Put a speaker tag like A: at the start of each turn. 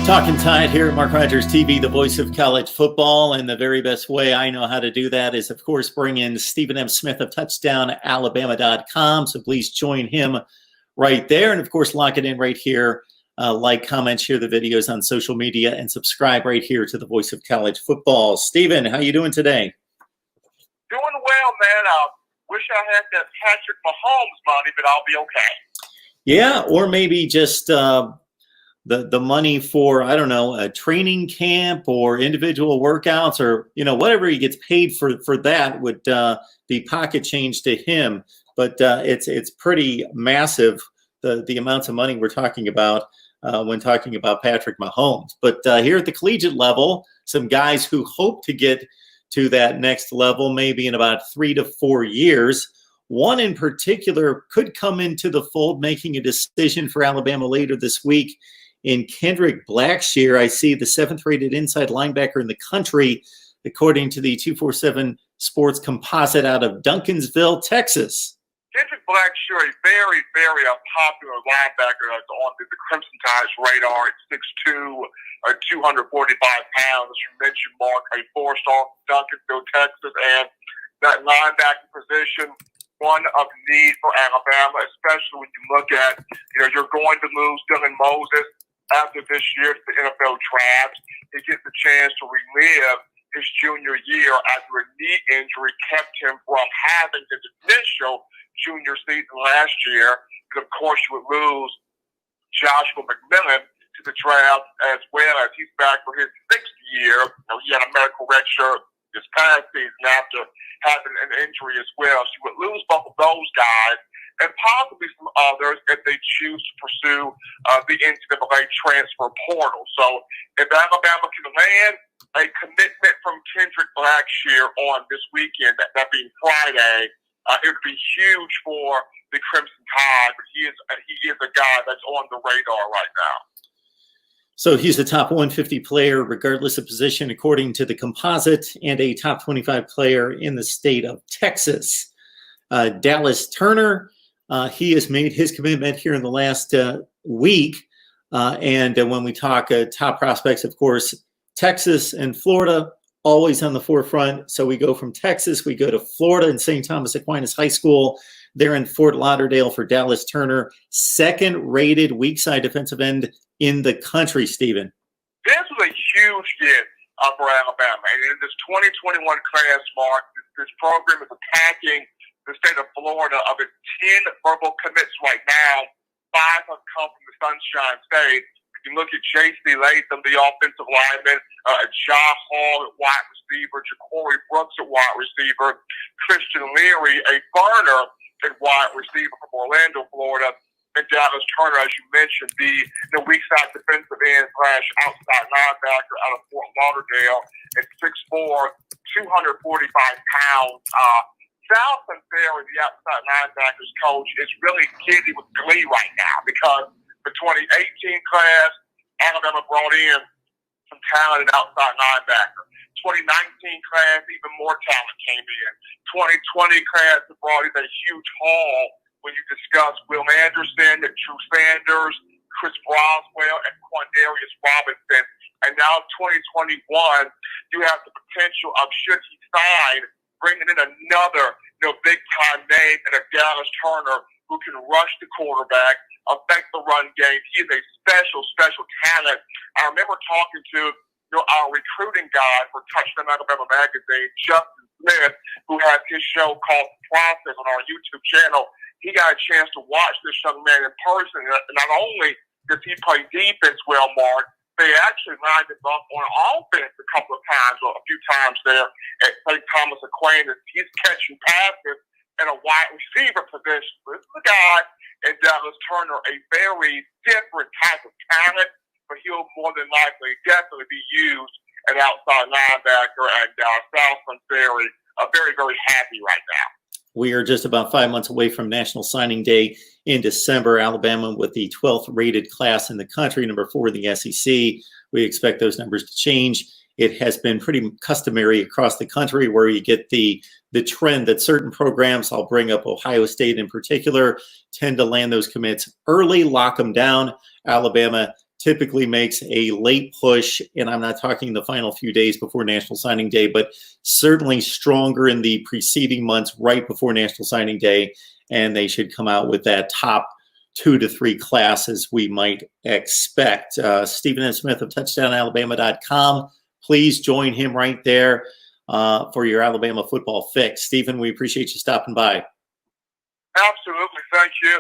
A: Talking Tide here at Mark Rogers TV, the voice of college football. And the very best way I know how to do that is, of course, bring in Stephen M. Smith of TouchdownAlabama.com. So please join him right there. And, of course, lock it in right here. Like, comment, share the videos on social media, and subscribe right here to the voice of college football. Stephen, how you doing today?
B: Doing well, man. I wish I had that Patrick Mahomes money, but I'll be okay.
A: Yeah, or maybe just the money for, I don't know, a training camp or individual workouts, or, you know, whatever he gets paid for that would be pocket change to him. But it's pretty massive, the amounts of money we're talking about when talking about Patrick Mahomes. But here at the collegiate level, some guys who hope to get to that next level maybe in about 3 to 4 years. One in particular could come into the fold, making a decision for Alabama later this week in Kendrick Blackshear. I see the 7th rated inside linebacker in the country, according to the 247 Sports Composite out of Duncansville, Texas.
B: Kendrick Blackshear, a very, very popular linebacker that's on the Crimson Tide's radar at 6'2", 245 pounds. As you mentioned, Mark, a 4-star from Duncansville, Texas, and that linebacker position, one of need for Alabama, especially when you look at, you're going to lose Dylan Moses after this year to the NFL draft. He gets the chance to relive his junior year after a knee injury kept him from having his initial junior season last year. And of course, you would lose Joshua McMillan to the draft, as well as he's back for his 6th year. He had a medical red shirt this past season after having an injury as well. So you would lose both of those guys, and possibly some others if they choose to pursue the NCAA transfer portal. So if Alabama can land a commitment from Kendrick Blackshear on this weekend, that being Friday, it would be huge for the Crimson Tide. But he is a guy that's on the radar right now.
A: So he's a top 150 player, regardless of position, according to the composite, and a top 25 player in the state of Texas. Dallas Turner, he has made his commitment here in the last week. And when we talk top prospects, of course, Texas and Florida, always on the forefront. So we go from Texas, we go to Florida and St. Thomas Aquinas High School. They're in Fort Lauderdale for Dallas Turner, 2nd-rated weak side defensive end in the country, Stephen.
B: This was a huge get for Alabama. And in this 2021 class, Mark, this program is attacking the state of Florida. Of its 10 verbal commits right now, 5 have come from the Sunshine State. You can look at J.C. Latham, the offensive lineman, Josh Hall at wide receiver, Ja'Cory Brooks at wide receiver, Christian Leary, a burner at wide receiver from Orlando, Florida, and Dallas Turner, as you mentioned, the weak side defensive end / outside linebacker out of Fort Lauderdale at 6'4", 245 pounds. Southland Ferry, the outside linebackers coach, is really giddy with glee right now because the 2018 class, Alabama brought in some talented outside linebacker. 2019 class, even more talent came in. 2020 class brought in a huge haul when you discuss Will Anderson, Drew Sanders, Chris Broswell, and Quandarius Robinson. And now 2021, you have the potential of, should he sign, bringing in another big-time name and a Dallas Turner who can rush the quarterback, affect the run game. He is a special, special talent. I remember talking to our recruiting guy for Touchdown Alabama magazine, Justin Smith, who has his show called The Process on our YouTube channel. He got a chance to watch this young man in person. And not only does he play defense well, Mark, they actually lined him up on offense a couple of times, or a few times there at St. Thomas Aquinas. He's catching passes in a wide receiver position. This is a guy in Dallas Turner, a very different type of talent, but he'll more than likely definitely be used at outside linebacker, and Southland Ferry are very, very happy right now.
A: We are just about 5 months away from National Signing Day in December. Alabama with the 12th rated class in the country, number 4 in the SEC. We expect those numbers to change. It has been pretty customary across the country where you get the trend that certain programs, I'll bring up Ohio State in particular, tend to land those commits early, lock them down. Alabama typically makes a late push, and I'm not talking the final few days before National Signing Day, but certainly stronger in the preceding months right before National Signing Day, and they should come out with that top 2 to 3 classes we might expect. Stephen M. Smith of TouchdownAlabama.com. Please join him right there for your Alabama football fix. Stephen, we appreciate you stopping by.
B: Absolutely. Thank you.